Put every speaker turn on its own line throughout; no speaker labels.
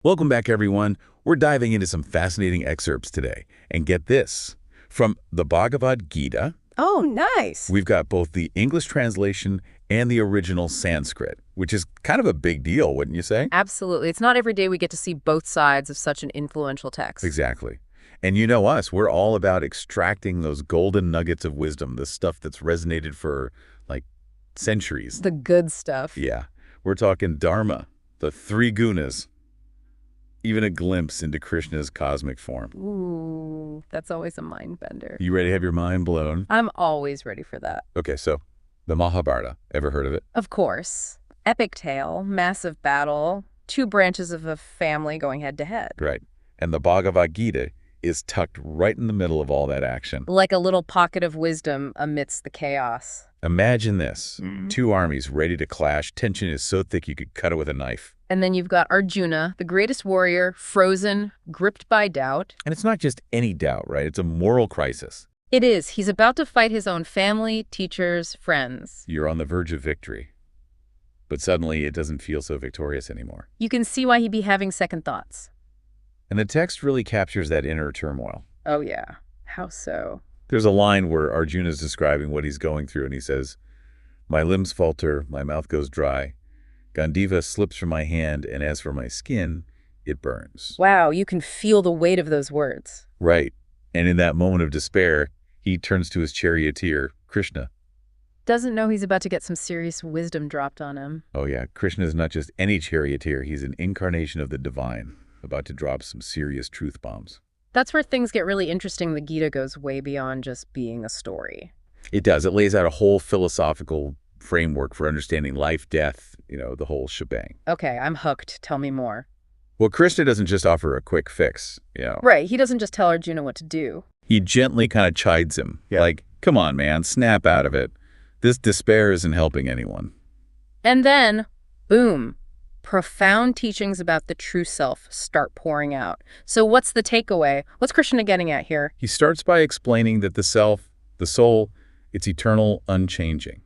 Welcome back, everyone. We're diving into some fascinating excerpts today. And get this, from the Bhagavad Gita,
Oh, nice.
we've got both the English translation and the original Sanskrit, which is kind of a big deal, wouldn't you say?
Absolutely. It's not every day we get to see both sides of such an influential text.
Exactly. And you know us, we're all about extracting those golden nuggets of wisdom, the stuff that's resonated for, like, centuries.
The good stuff.
Yeah. We're talking Dharma, the three gunas, even a glimpse into Krishna's cosmic form.
Ooh, that's always a mind bender.
You ready to have your mind blown?
I'm always ready for that.
Okay, so the Mahabharata, ever heard of it?
Of course. Epic tale, massive battle, two branches of a family going head to head.
Right. And the Bhagavad Gita is tucked right in the middle of all that action.
Like a little pocket of wisdom amidst the chaos.
Imagine this. Two armies ready to clash. Tension is so thick you could cut it with a knife.
And then you've got Arjuna, the greatest warrior, frozen, gripped by doubt.
And it's not just any doubt, right? It's a moral crisis.
It is. He's about to fight his own family, teachers, friends.
You're on the verge of victory. But suddenly it doesn't feel so victorious anymore.
You can see why he'd be having second thoughts.
And the text really captures that inner turmoil.
Oh, yeah. How so?
There's a line where Arjuna's describing what he's going through, and he says, "My limbs falter, my mouth goes dry. Gandiva slips from my hand, and as for my skin, it burns."
Wow, you can feel the weight of those words.
Right. And in that moment of despair, he turns to his charioteer, Krishna.
Doesn't know he's about to get some serious wisdom dropped on him.
Oh yeah, Krishna is not just any charioteer, he's an incarnation of the divine, about to drop some serious truth bombs.
That's where things get really interesting. The Gita goes way beyond just being a story.
It does. It lays out a whole philosophical framework for understanding life, death, the whole shebang.
Okay, I'm hooked. Tell me more.
Well, Krishna doesn't just offer a quick fix.
Right, he doesn't just tell Arjuna what to do.
He gently kind of chides him. Yeah. Like, come on, man, snap out of it. This despair isn't helping anyone.
And then, boom, profound teachings about the true self start pouring out. So what's the takeaway? What's Krishna getting at here?
He starts by explaining that the self, the soul, it's eternal, unchanging.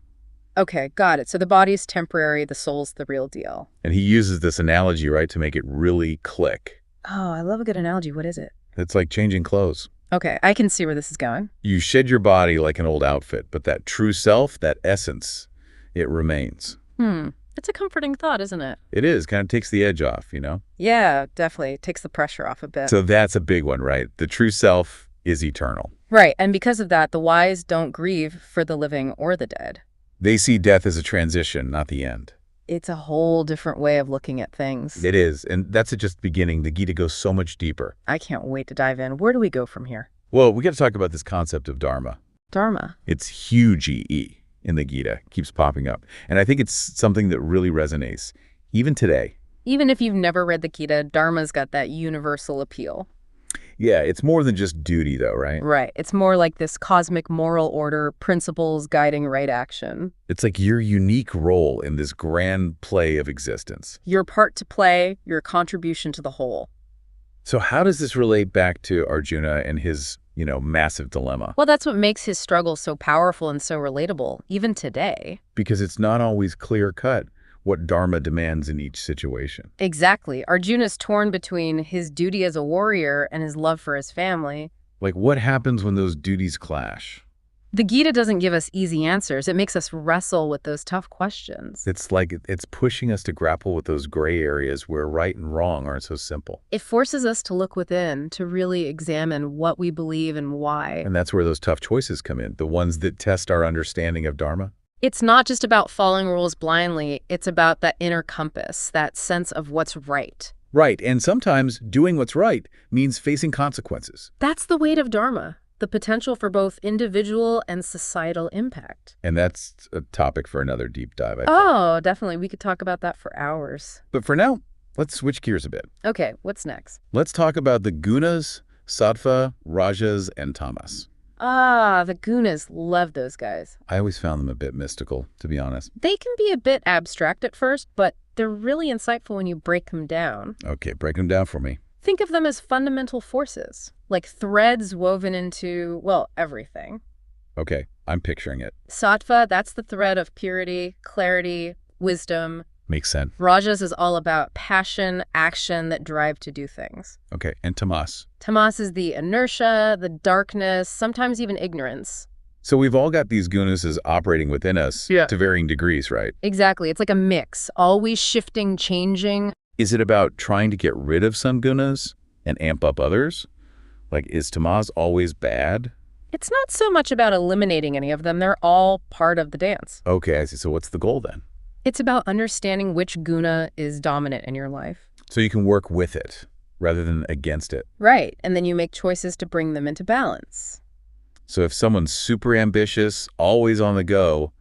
Okay, got it. So the body's temporary, the soul's the real deal.
And he uses this analogy, right, to make it really click.
Oh, I love a good analogy. What is it?
It's like changing clothes.
Okay, I can see where this is going.
You shed your body like an old outfit, but that true self, that essence, it remains.
It's a comforting thought, isn't it?
It is. Kind of takes the edge off,
Yeah, definitely. It takes the pressure off a bit.
So that's a big one, right? The true self is eternal.
Right, and because of that, the wise don't grieve for the living or the dead.
They see death as a transition, not the end.
It's a whole different way of looking at things.
It is, and that's just the beginning. The Gita goes so much deeper.
I can't wait to dive in. Where do we go from here?
Well, we got to talk about this concept of Dharma.
Dharma.
It's huge E in the Gita, keeps popping up. And I think it's something that really resonates, even today.
Even if you've never read the Gita, Dharma's got that universal appeal.
Yeah, it's more than just duty, though, right?
Right. It's more like this cosmic moral order, principles guiding right action.
It's like your unique role in this grand play of existence.
Your part to play, your contribution to the whole.
So how does this relate back to Arjuna and his, massive dilemma?
Well, that's what makes his struggle so powerful and so relatable, even today.
Because it's not always clear-cut what Dharma demands in each situation.
Exactly. Arjuna's torn between his duty as a warrior and his love for his family.
Like, what happens when those duties clash?
The Gita doesn't give us easy answers. It makes us wrestle with those tough questions.
It's like it's pushing us to grapple with those gray areas where right and wrong aren't so simple.
It forces us to look within, to really examine what we believe and why.
And that's where those tough choices come in, the ones that test our understanding of Dharma.
It's not just about following rules blindly. It's about that inner compass, that sense of what's right.
Right, and sometimes doing what's right means facing consequences.
That's the weight of Dharma, the potential for both individual and societal impact.
And that's a topic for another deep dive, I think.
Oh, definitely. We could talk about that for hours.
But for now, let's switch gears a bit.
Okay, what's next?
Let's talk about the gunas, sattva, rajas, and tamas.
Ah, the gunas. Love those guys.
I always found them a bit mystical, to be honest.
They can be a bit abstract at first, but they're really insightful when you break them down.
Okay, break them down for me.
Think of them as fundamental forces, like threads woven into, well, everything.
Okay, I'm picturing it.
Sattva, that's the thread of purity, clarity, wisdom.
Makes sense.
Rajas is all about passion, action, that drive to do things.
Okay, and tamas.
Tamas is the inertia, the darkness, sometimes even ignorance.
So we've all got these gunas as operating within us to varying degrees, right?
Exactly. It's like a mix, always shifting, changing.
Is it about trying to get rid of some gunas and amp up others? Like, is tamas always bad?
It's not so much about eliminating any of them. They're all part of the dance.
Okay, I see. So what's the goal then?
It's about understanding which guna is dominant in your life.
So you can work with it rather than against it.
Right. And then you make choices to bring them into balance.
So if someone's super ambitious, always on the go,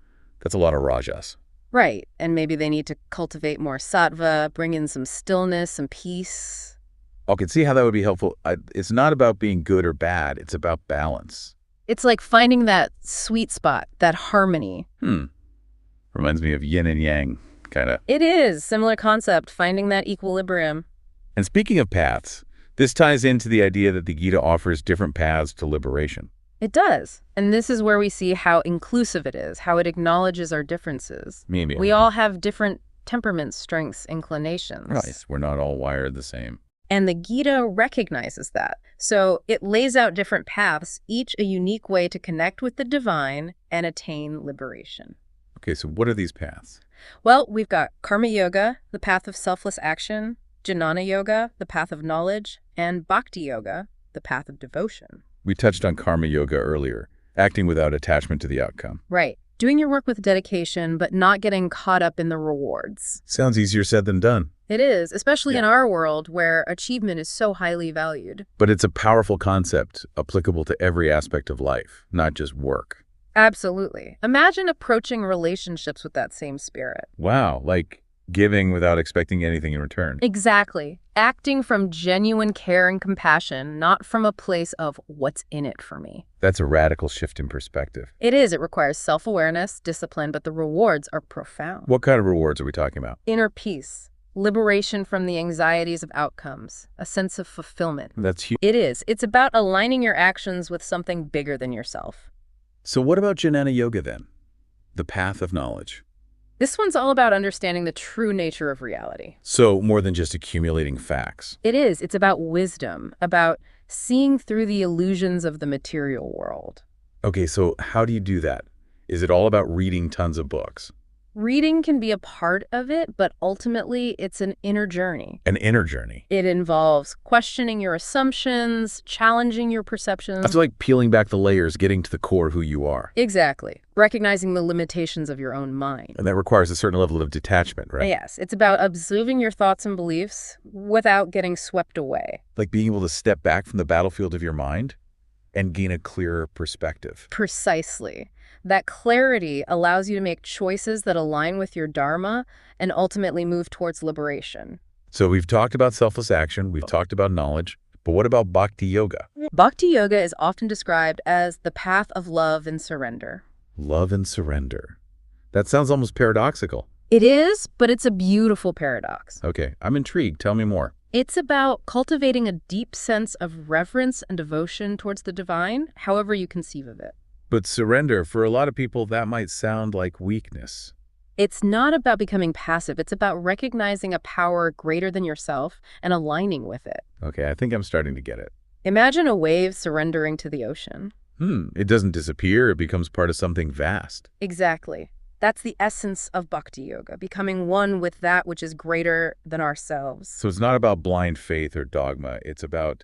that's a lot of rajas.
Right. And maybe they need to cultivate more sattva, bring in some stillness, some peace.
I can see how that would be helpful. It's not about being good or bad. It's about balance.
It's like finding that sweet spot, that harmony.
Reminds me of yin and yang, kind of.
It is. Similar concept, finding that equilibrium.
And speaking of paths, this ties into the idea that the Gita offers different paths to liberation.
It does. And this is where we see how inclusive it is, how it acknowledges our differences.
Maybe.
We all have different temperaments, strengths, inclinations.
Right. We're not all wired the same.
And the Gita recognizes that. So it lays out different paths, each a unique way to connect with the divine and attain liberation.
Okay, so what are these paths?
Well, we've got Karma Yoga, the path of selfless action, Jnana Yoga, the path of knowledge, and Bhakti Yoga, the path of devotion.
We touched on karma yoga earlier, acting without attachment to the outcome.
Right. Doing your work with dedication, but not getting caught up in the rewards.
Sounds easier said than done.
It is, especially in our world where achievement is so highly valued.
But it's a powerful concept applicable to every aspect of life, not just work.
Absolutely. Imagine approaching relationships with that same spirit.
Wow, like giving without expecting anything in return.
Exactly. Acting from genuine care and compassion, not from a place of what's in it for me.
That's a radical shift in perspective.
It is. It requires self-awareness, discipline, but the rewards are profound.
What kind of rewards are we talking about?
Inner peace, liberation from the anxieties of outcomes, a sense of fulfillment.
That's huge.
It is. It's about aligning your actions with something bigger than yourself.
So what about Jnana Yoga then? The path of knowledge.
This one's all about understanding the true nature of reality.
So more than just accumulating facts.
It is. It's about wisdom, about seeing through the illusions of the material world.
Okay, so how do you do that? Is it all about reading tons of books?
Reading can be a part of it, but ultimately it's an inner journey.
An inner journey.
It involves questioning your assumptions, challenging your perceptions.
It's like peeling back the layers, getting to the core of who you are.
Exactly. Recognizing the limitations of your own mind.
And that requires a certain level of detachment, right?
Yes. It's about observing your thoughts and beliefs without getting swept away.
Like being able to step back from the battlefield of your mind and gain a clearer perspective.
Precisely. That clarity allows you to make choices that align with your dharma and ultimately move towards liberation.
So we've talked about selfless action, we've talked about knowledge, but what about Bhakti Yoga?
Bhakti Yoga is often described as the path of love and surrender.
Love and surrender. That sounds almost paradoxical.
It is, but it's a beautiful paradox.
Okay, I'm intrigued. Tell me more.
It's about cultivating a deep sense of reverence and devotion towards the divine, however you conceive of it.
But surrender, for a lot of people, that might sound like weakness.
It's not about becoming passive. It's about recognizing a power greater than yourself and aligning with it.
Okay, I think I'm starting to get it.
Imagine a wave surrendering to the ocean.
It doesn't disappear. It becomes part of something vast.
Exactly. That's the essence of Bhakti Yoga, becoming one with that which is greater than ourselves.
So it's not about blind faith or dogma. It's about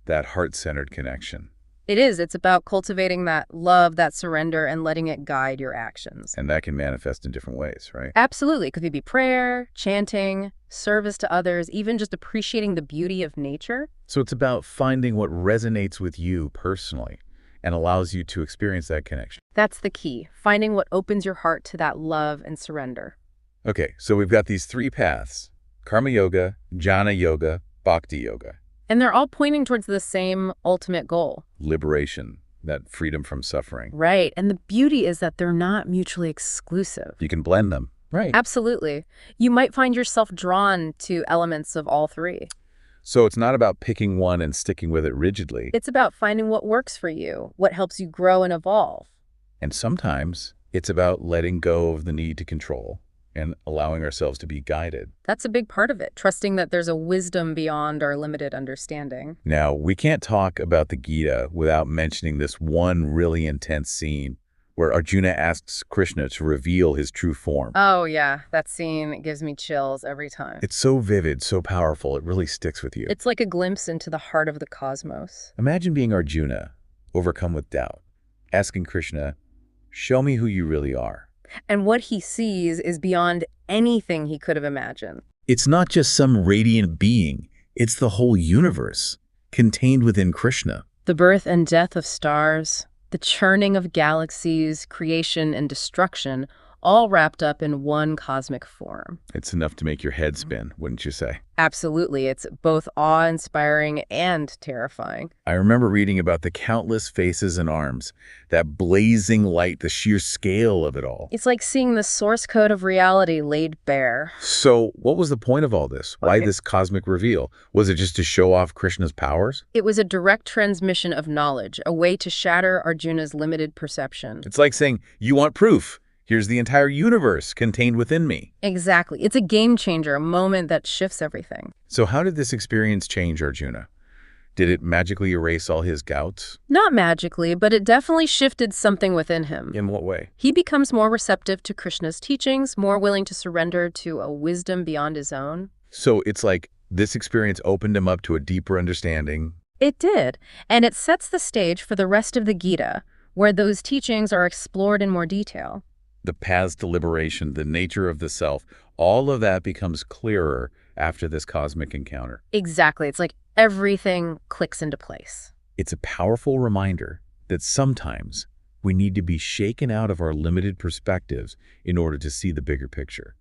that heart-centered connection.
It is. It's about cultivating that love, that surrender, and letting it guide your actions.
And that can manifest in different ways, right?
Absolutely. It could be prayer, chanting, service to others, even just appreciating the beauty of nature.
So it's about finding what resonates with you personally and allows you to experience that connection.
That's the key, finding what opens your heart to that love and surrender.
Okay, so we've got these three paths: Karma Yoga, Jnana Yoga, Bhakti Yoga.
And they're all pointing towards the same ultimate goal.
Liberation, that freedom from suffering.
Right. And the beauty is that they're not mutually exclusive.
You can blend them. Right.
Absolutely. You might find yourself drawn to elements of all three.
So it's not about picking one and sticking with it rigidly.
It's about finding what works for you, what helps you grow and evolve.
And sometimes it's about letting go of the need to control and allowing ourselves to be guided.
That's a big part of it, trusting that there's a wisdom beyond our limited understanding.
Now, we can't talk about the Gita without mentioning this one really intense scene where Arjuna asks Krishna to reveal his true form.
Oh, yeah. That scene gives me chills every time.
It's so vivid, so powerful, it really sticks with you.
It's like a glimpse into the heart of the cosmos.
Imagine being Arjuna, overcome with doubt, asking Krishna, "Show me who you really are."
And what he sees is beyond anything he could have imagined.
It's not just some radiant being, it's the whole universe, contained within Krishna.
The birth and death of stars, the churning of galaxies, creation and destruction, all wrapped up in one cosmic form.
It's enough to make your head spin, wouldn't you say?
Absolutely. It's both awe-inspiring and terrifying.
I remember reading about the countless faces and arms, that blazing light, the sheer scale of it all.
It's like seeing the source code of reality laid bare.
So what was the point of all this? Why this cosmic reveal? Was it just to show off Krishna's powers?
It was a direct transmission of knowledge, a way to shatter Arjuna's limited perception.
It's like saying, you want proof? Here's the entire universe contained within me.
Exactly. It's a game changer, a moment that shifts everything.
So how did this experience change Arjuna? Did it magically erase all his doubts?
Not magically, but it definitely shifted something within him.
In what way?
He becomes more receptive to Krishna's teachings, more willing to surrender to a wisdom beyond his own.
So it's like this experience opened him up to a deeper understanding.
It did, and it sets the stage for the rest of the Gita, where those teachings are explored in more detail.
The paths to liberation, the nature of the self, all of that becomes clearer after this cosmic encounter.
Exactly. It's like everything clicks into place.
It's a powerful reminder that sometimes we need to be shaken out of our limited perspectives in order to see the bigger picture.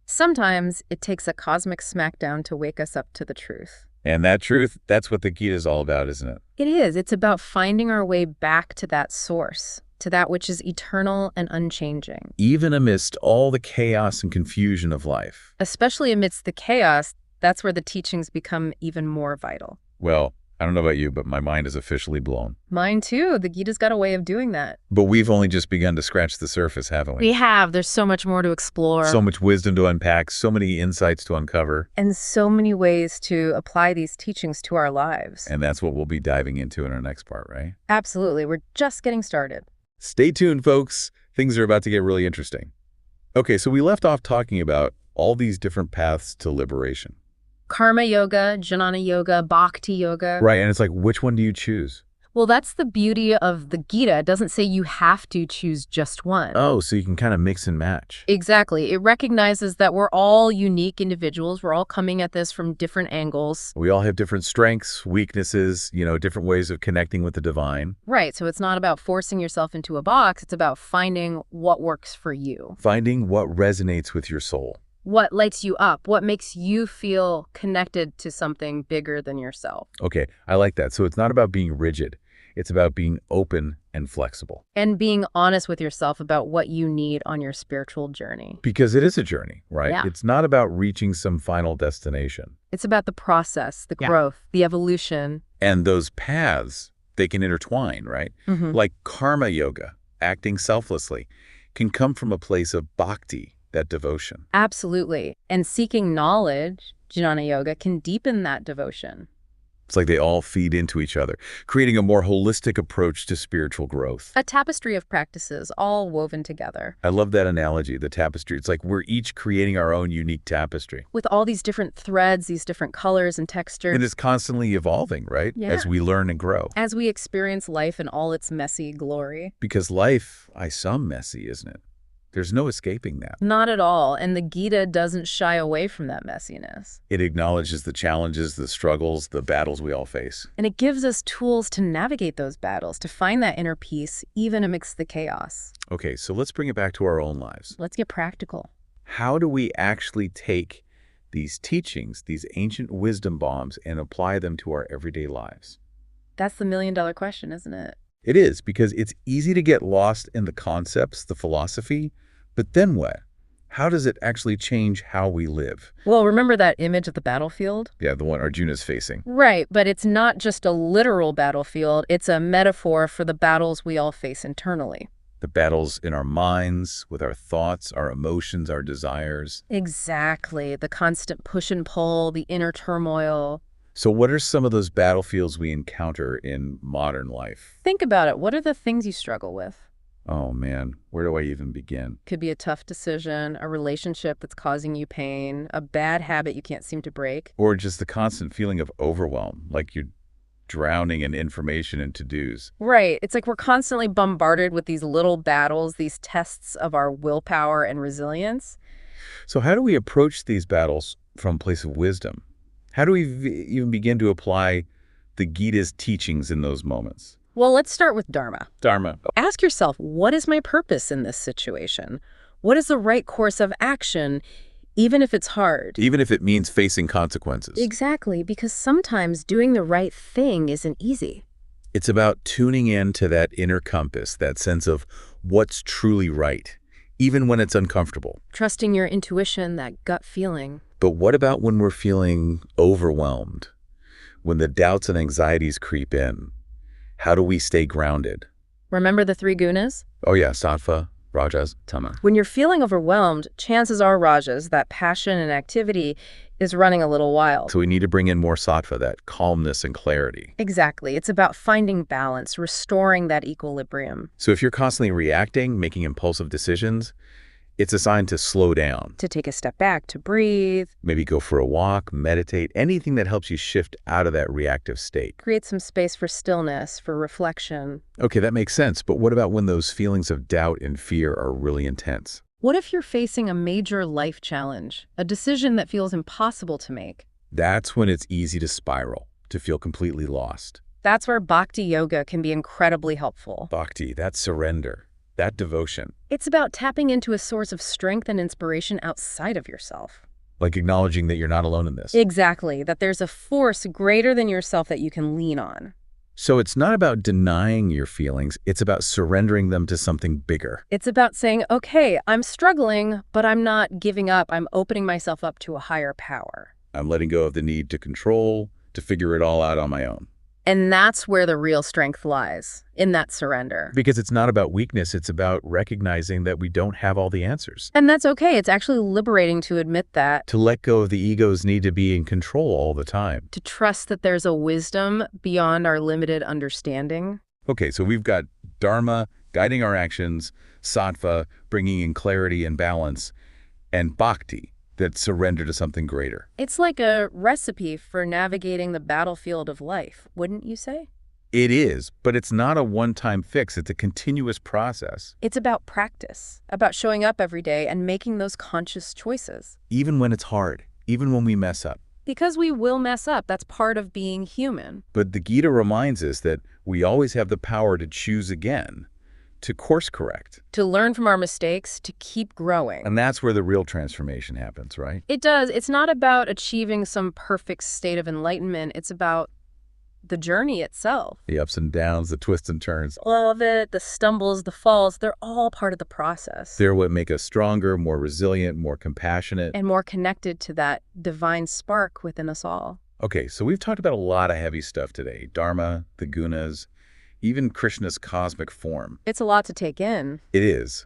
Sometimes it takes a cosmic smackdown to wake us up to the truth.
And that truth, that's what the Gita is all about, isn't it?
It is. It's about finding our way back to that source, to that which is eternal and unchanging.
Even amidst all the chaos and confusion of life.
Especially amidst the chaos, that's where the teachings become even more vital.
Well, I don't know about you, but my mind is officially blown.
Mine too. The Gita's got a way of doing that.
But we've only just begun to scratch the surface, haven't we?
We have. There's so much more to explore.
So much wisdom to unpack, so many insights to uncover.
And so many ways to apply these teachings to our lives.
And that's what we'll be diving into in our next part, right?
Absolutely. We're just getting started.
Stay tuned, folks. Things are about to get really interesting. Okay, so we left off talking about all these different paths to liberation.
Karma yoga, jnana yoga, bhakti yoga.
Right, and it's like, which one do you choose?
Well, that's the beauty of the Gita. It doesn't say you have to choose just one.
Oh, so you can kind of mix and match.
Exactly. It recognizes that we're all unique individuals. We're all coming at this from different angles.
We all have different strengths, weaknesses, different ways of connecting with the divine.
Right. So it's not about forcing yourself into a box. It's about finding what works for you.
Finding what resonates with your soul.
What lights you up? What makes you feel connected to something bigger than yourself?
Okay, I like that. So it's not about being rigid. It's about being open and flexible.
And being honest with yourself about what you need on your spiritual journey.
Because it is a journey, right?
Yeah.
It's not about reaching some final destination.
It's about the process, the growth, the evolution.
And those paths, they can intertwine, right?
Mm-hmm.
Like karma yoga, acting selflessly, can come from a place of bhakti, that devotion.
Absolutely. And seeking knowledge, jnana yoga, can deepen that devotion.
It's like they all feed into each other, creating a more holistic approach to spiritual growth.
A tapestry of practices, all woven together.
I love that analogy, the tapestry. It's like we're each creating our own unique tapestry.
With all these different threads, these different colors and textures.
And it's constantly evolving, right?
Yeah.
As we learn and grow.
As we experience life in all its messy glory.
Because life, some messy, isn't it? There's no escaping that.
Not at all. And the Gita doesn't shy away from that messiness.
It acknowledges the challenges, the struggles, the battles we all face.
And it gives us tools to navigate those battles, to find that inner peace, even amidst the chaos.
Okay, so let's bring it back to our own lives.
Let's get practical.
How do we actually take these teachings, these ancient wisdom bombs, and apply them to our everyday lives?
That's the million-dollar question, isn't it?
It is, because it's easy to get lost in the concepts, the philosophy, but then what? How does it actually change how we live?
Well, remember that image of the battlefield?
Yeah, the one Arjuna's facing.
Right, but it's not just a literal battlefield. It's a metaphor for the battles we all face internally.
The battles in our minds, with our thoughts, our emotions, our desires.
Exactly. The constant push and pull, the inner turmoil.
So what are some of those battlefields we encounter in modern life?
Think about it. What are the things you struggle with?
Oh man, where do I even begin?
Could be a tough decision, a relationship that's causing you pain, a bad habit you can't seem to break.
Or just the constant feeling of overwhelm, like you're drowning in information and to-dos.
Right. It's like we're constantly bombarded with these little battles, these tests of our willpower and resilience.
So how do we approach these battles from a place of wisdom? How do we even begin to apply the Gita's teachings in those moments?
Well, let's start with Dharma.
Dharma.
Ask yourself, what is my purpose in this situation? What is the right course of action, even if it's hard?
Even if it means facing consequences.
Exactly, because sometimes doing the right thing isn't easy.
It's about tuning in to that inner compass, that sense of what's truly right, even when it's uncomfortable.
Trusting your intuition, that gut feeling.
But what about when we're feeling overwhelmed? When the doubts and anxieties creep in? How do we stay grounded?
Remember the three gunas?
Oh yeah, sattva, rajas, tama.
When you're feeling overwhelmed, chances are rajas, that passion and activity, is running a little wild.
So we need to bring in more sattva, that calmness and clarity.
Exactly. It's about finding balance, restoring that equilibrium.
So if you're constantly reacting, making impulsive decisions, it's a sign to slow down.
To take a step back, to breathe.
Maybe go for a walk, meditate, anything that helps you shift out of that reactive state.
Create some space for stillness, for reflection.
Okay, that makes sense. But what about when those feelings of doubt and fear are really intense?
What if you're facing a major life challenge, a decision that feels impossible to make?
That's when it's easy to spiral, to feel completely lost.
That's where bhakti yoga can be incredibly helpful.
Bhakti, that surrender, that devotion.
It's about tapping into a source of strength and inspiration outside of yourself.
Like acknowledging that you're not alone in this.
Exactly, that there's a force greater than yourself that you can lean on.
So it's not about denying your feelings, it's about surrendering them to something bigger.
It's about saying, okay, I'm struggling, but I'm not giving up. I'm opening myself up to a higher power.
I'm letting go of the need to control, to figure it all out on my own.
And that's where the real strength lies, in that surrender.
Because it's not about weakness, it's about recognizing that we don't have all the answers.
And that's okay. It's actually liberating to admit that.
To let go of the ego's need to be in control all the time.
To trust that there's a wisdom beyond our limited understanding.
Okay, so we've got Dharma guiding our actions, sattva bringing in clarity and balance, and bhakti, that surrender to something greater.
It's like a recipe for navigating the battlefield of life, wouldn't you say?
It is, but it's not a one-time fix. It's a continuous process.
It's about practice, about showing up every day and making those conscious choices.
Even when it's hard, even when we mess up.
Because we will mess up. That's part of being human.
But the Gita reminds us that we always have the power to choose again, to course correct.
To learn from our mistakes, to keep growing.
And that's where the real transformation happens, right?
It does. It's not about achieving some perfect state of enlightenment. It's about the journey itself.
The ups and downs, the twists and turns.
All of it, the stumbles, the falls, they're all part of the process.
They're what make us stronger, more resilient, more compassionate.
And more connected to that divine spark within us all.
Okay, so we've talked about a lot of heavy stuff today. Dharma, the gunas, even Krishna's cosmic form.
It's a lot to take in.
It is,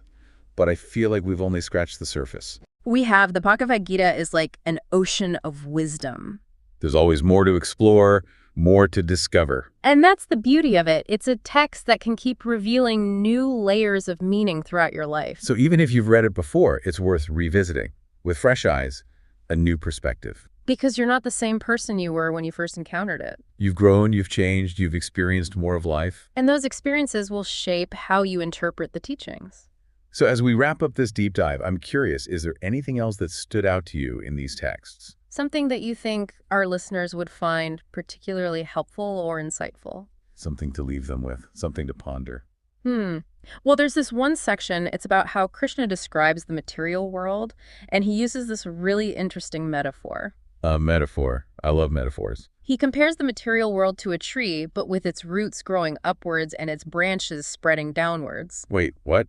but I feel like we've only scratched the surface.
We have, the Bhagavad Gita is like an ocean of wisdom.
There's always more to explore, more to discover.
And that's the beauty of it. It's a text that can keep revealing new layers of meaning throughout your life.
So even if you've read it before, it's worth revisiting. With fresh eyes, a new perspective.
Because you're not the same person you were when you first encountered it.
You've grown, you've changed, you've experienced more of life.
And those experiences will shape how you interpret the teachings.
So as we wrap up this deep dive, I'm curious, is there anything else that stood out to you in these texts?
Something that you think our listeners would find particularly helpful or insightful?
Something to leave them with, something to ponder.
Well, there's this one section, it's about how Krishna describes the material world, and he uses this really interesting metaphor.
A metaphor. I love metaphors.
He compares the material world to a tree, but with its roots growing upwards and its branches spreading downwards.
Wait, what?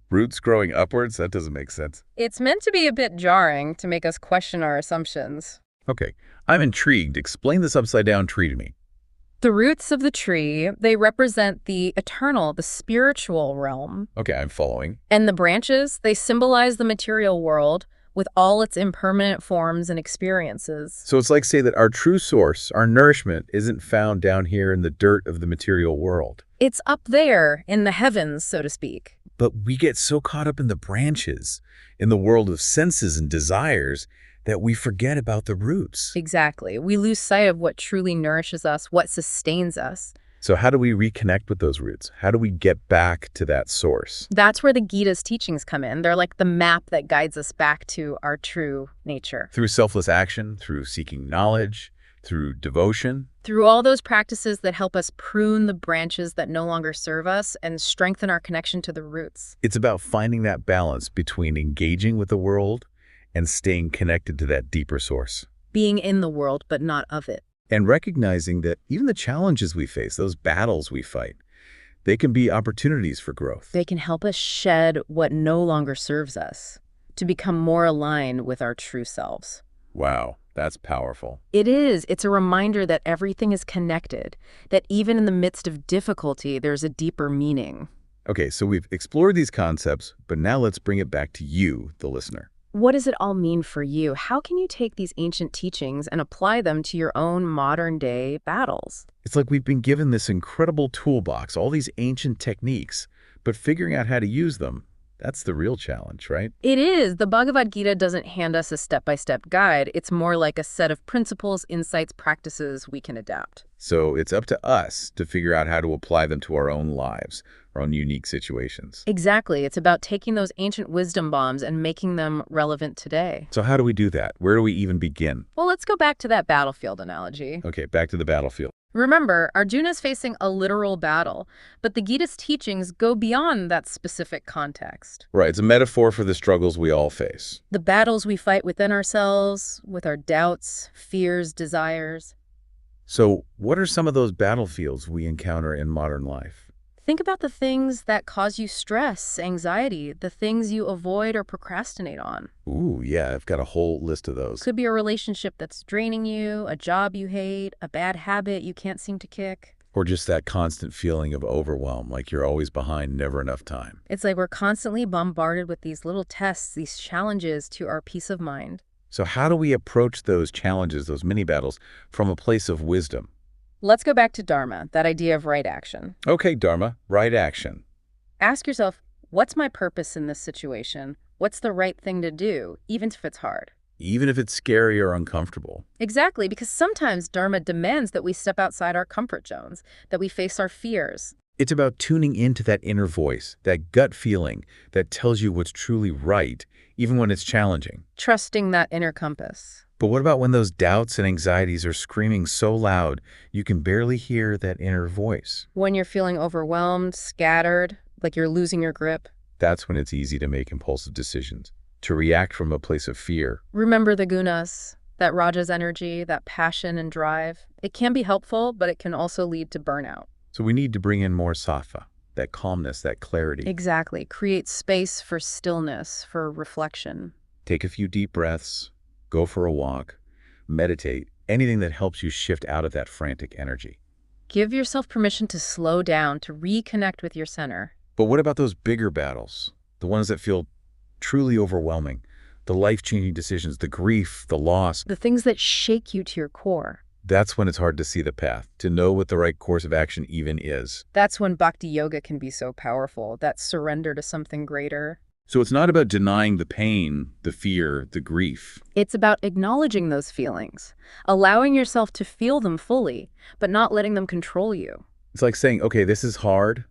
Roots growing upwards? That doesn't make sense.
It's meant to be a bit jarring to make us question our assumptions.
Okay, I'm intrigued. Explain this upside-down tree to me.
The roots of the tree, they represent the eternal, the spiritual realm.
Okay, I'm following.
And the branches, they symbolize the material world with all its impermanent forms and experiences.
So it's like say that our true source, our nourishment, isn't found down here in the dirt of the material world.
It's up there in the heavens, so to speak.
But we get so caught up in the branches, in the world of senses and desires, that we forget about the roots.
Exactly. We lose sight of what truly nourishes us, what sustains us.
So how do we reconnect with those roots? How do we get back to that source?
That's where the Gita's teachings come in. They're like the map that guides us back to our true nature.
Through selfless action, through seeking knowledge, through devotion.
Through all those practices that help us prune the branches that no longer serve us and strengthen our connection to the roots.
It's about finding that balance between engaging with the world and staying connected to that deeper source.
Being in the world, but not of it.
And recognizing that even the challenges we face, those battles we fight, they can be opportunities for growth.
They can help us shed what no longer serves us, to become more aligned with our true selves.
Wow, that's powerful.
It is. It's a reminder that everything is connected, that even in the midst of difficulty, there's a deeper meaning.
Okay, so we've explored these concepts, but now let's bring it back to you, the listener.
What does it all mean for you? How can you take these ancient teachings and apply them to your own modern-day battles?
It's like we've been given this incredible toolbox, all these ancient techniques, but figuring out how to use them, that's the real challenge, right?
It is. The Bhagavad Gita doesn't hand us a step-by-step guide. It's more like a set of principles, insights, practices we can adapt.
So it's up to us to figure out how to apply them to our own lives, our own unique situations.
Exactly. It's about taking those ancient wisdom bombs and making them relevant today.
So how do we do that? Where do we even begin?
Well, let's go back to that battlefield analogy.
Okay, back to the battlefield.
Remember, Arjuna's facing a literal battle, but the Gita's teachings go beyond that specific context.
Right, it's a metaphor for the struggles we all face.
The battles we fight within ourselves, with our doubts, fears, desires.
So what are some of those battlefields we encounter in modern life?
Think about the things that cause you stress, anxiety, the things you avoid or procrastinate on.
Ooh, yeah, I've got a whole list of those.
Could be a relationship that's draining you, a job you hate, a bad habit you can't seem to kick.
Or just that constant feeling of overwhelm, like you're always behind, never enough time.
It's like we're constantly bombarded with these little tests, these challenges to our peace of mind.
So how do we approach those challenges, those mini battles, from a place of wisdom?
Let's go back to Dharma, that idea of right action.
Okay, Dharma, right action.
Ask yourself, what's my purpose in this situation? What's the right thing to do, even if it's hard?
Even if it's scary or uncomfortable.
Exactly, because sometimes Dharma demands that we step outside our comfort zones, that we face our fears.
It's about tuning into that inner voice, that gut feeling that tells you what's truly right, even when it's challenging.
Trusting that inner compass.
But what about when those doubts and anxieties are screaming so loud you can barely hear that inner voice?
When you're feeling overwhelmed, scattered, like you're losing your grip.
That's when it's easy to make impulsive decisions, to react from a place of fear.
Remember the gunas, that Raja's energy, that passion and drive. It can be helpful, but it can also lead to burnout.
So we need to bring in more sattva, that calmness, that clarity.
Exactly. Create space for stillness, for reflection.
Take a few deep breaths, go for a walk, meditate, anything that helps you shift out of that frantic energy.
Give yourself permission to slow down, to reconnect with your center.
But what about those bigger battles? The ones that feel truly overwhelming, the life-changing decisions, the grief, the loss.
The things that shake you to your core.
That's when it's hard to see the path, to know what the right course of action even is.
That's when bhakti yoga can be so powerful, that surrender to something greater.
So it's not about denying the pain, the fear, the grief.
It's about acknowledging those feelings, allowing yourself to feel them fully, but not letting them control you.
It's like saying, okay, this is hard,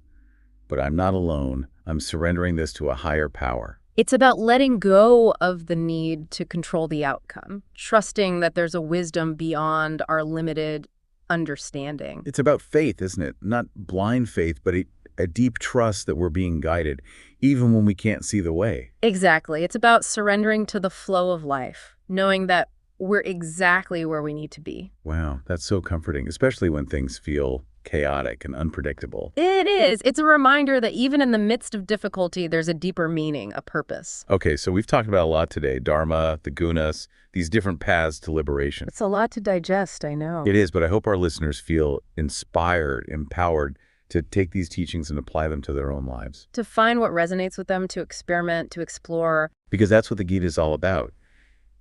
but I'm not alone. I'm surrendering this to a higher power.
It's about letting go of the need to control the outcome, trusting that there's a wisdom beyond our limited understanding.
It's about faith, isn't it? Not blind faith, but a deep trust that we're being guided, even when we can't see the way.
Exactly. It's about surrendering to the flow of life, knowing that we're exactly where we need to be.
Wow, that's so comforting, especially when things feel chaotic and unpredictable.
It is. It's a reminder that even in the midst of difficulty, there's a deeper meaning, a purpose.
Okay, so we've talked about a lot today. Dharma, the gunas, these different paths to liberation.
It's a lot to digest, I know.
It is, but I hope our listeners feel inspired, empowered to take these teachings and apply them to their own lives.
To find what resonates with them, to experiment, to explore.
Because that's what the Gita is all about.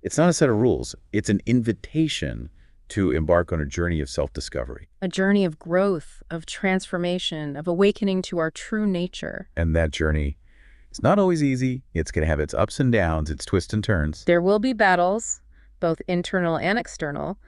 It's not a set of rules. It's an invitation to embark on a journey of self-discovery.
A journey of growth, of transformation, of awakening to our true nature.
And that journey, it's not always easy. It's going to have its ups and downs, its twists and turns.
There will be battles, both internal and external,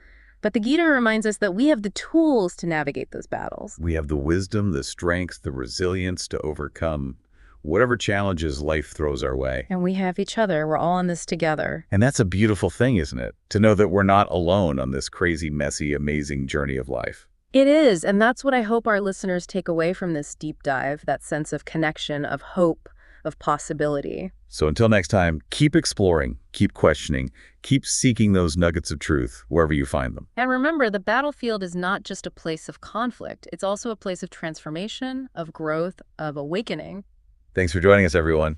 but the Gita reminds us that we have the tools to navigate those battles.
We have the wisdom, the strength, the resilience to overcome whatever challenges life throws our way.
And we have each other. We're all in this together.
And that's a beautiful thing, isn't it? To know that we're not alone on this crazy, messy, amazing journey of life.
It is, and that's what I hope our listeners take away from this deep dive, that sense of connection, of hope, of possibility.
So until next time, keep exploring, keep questioning, keep seeking those nuggets of truth wherever you find them.
And remember, the battlefield is not just a place of conflict. It's also a place of transformation, of growth, of awakening.
Thanks for joining us, everyone.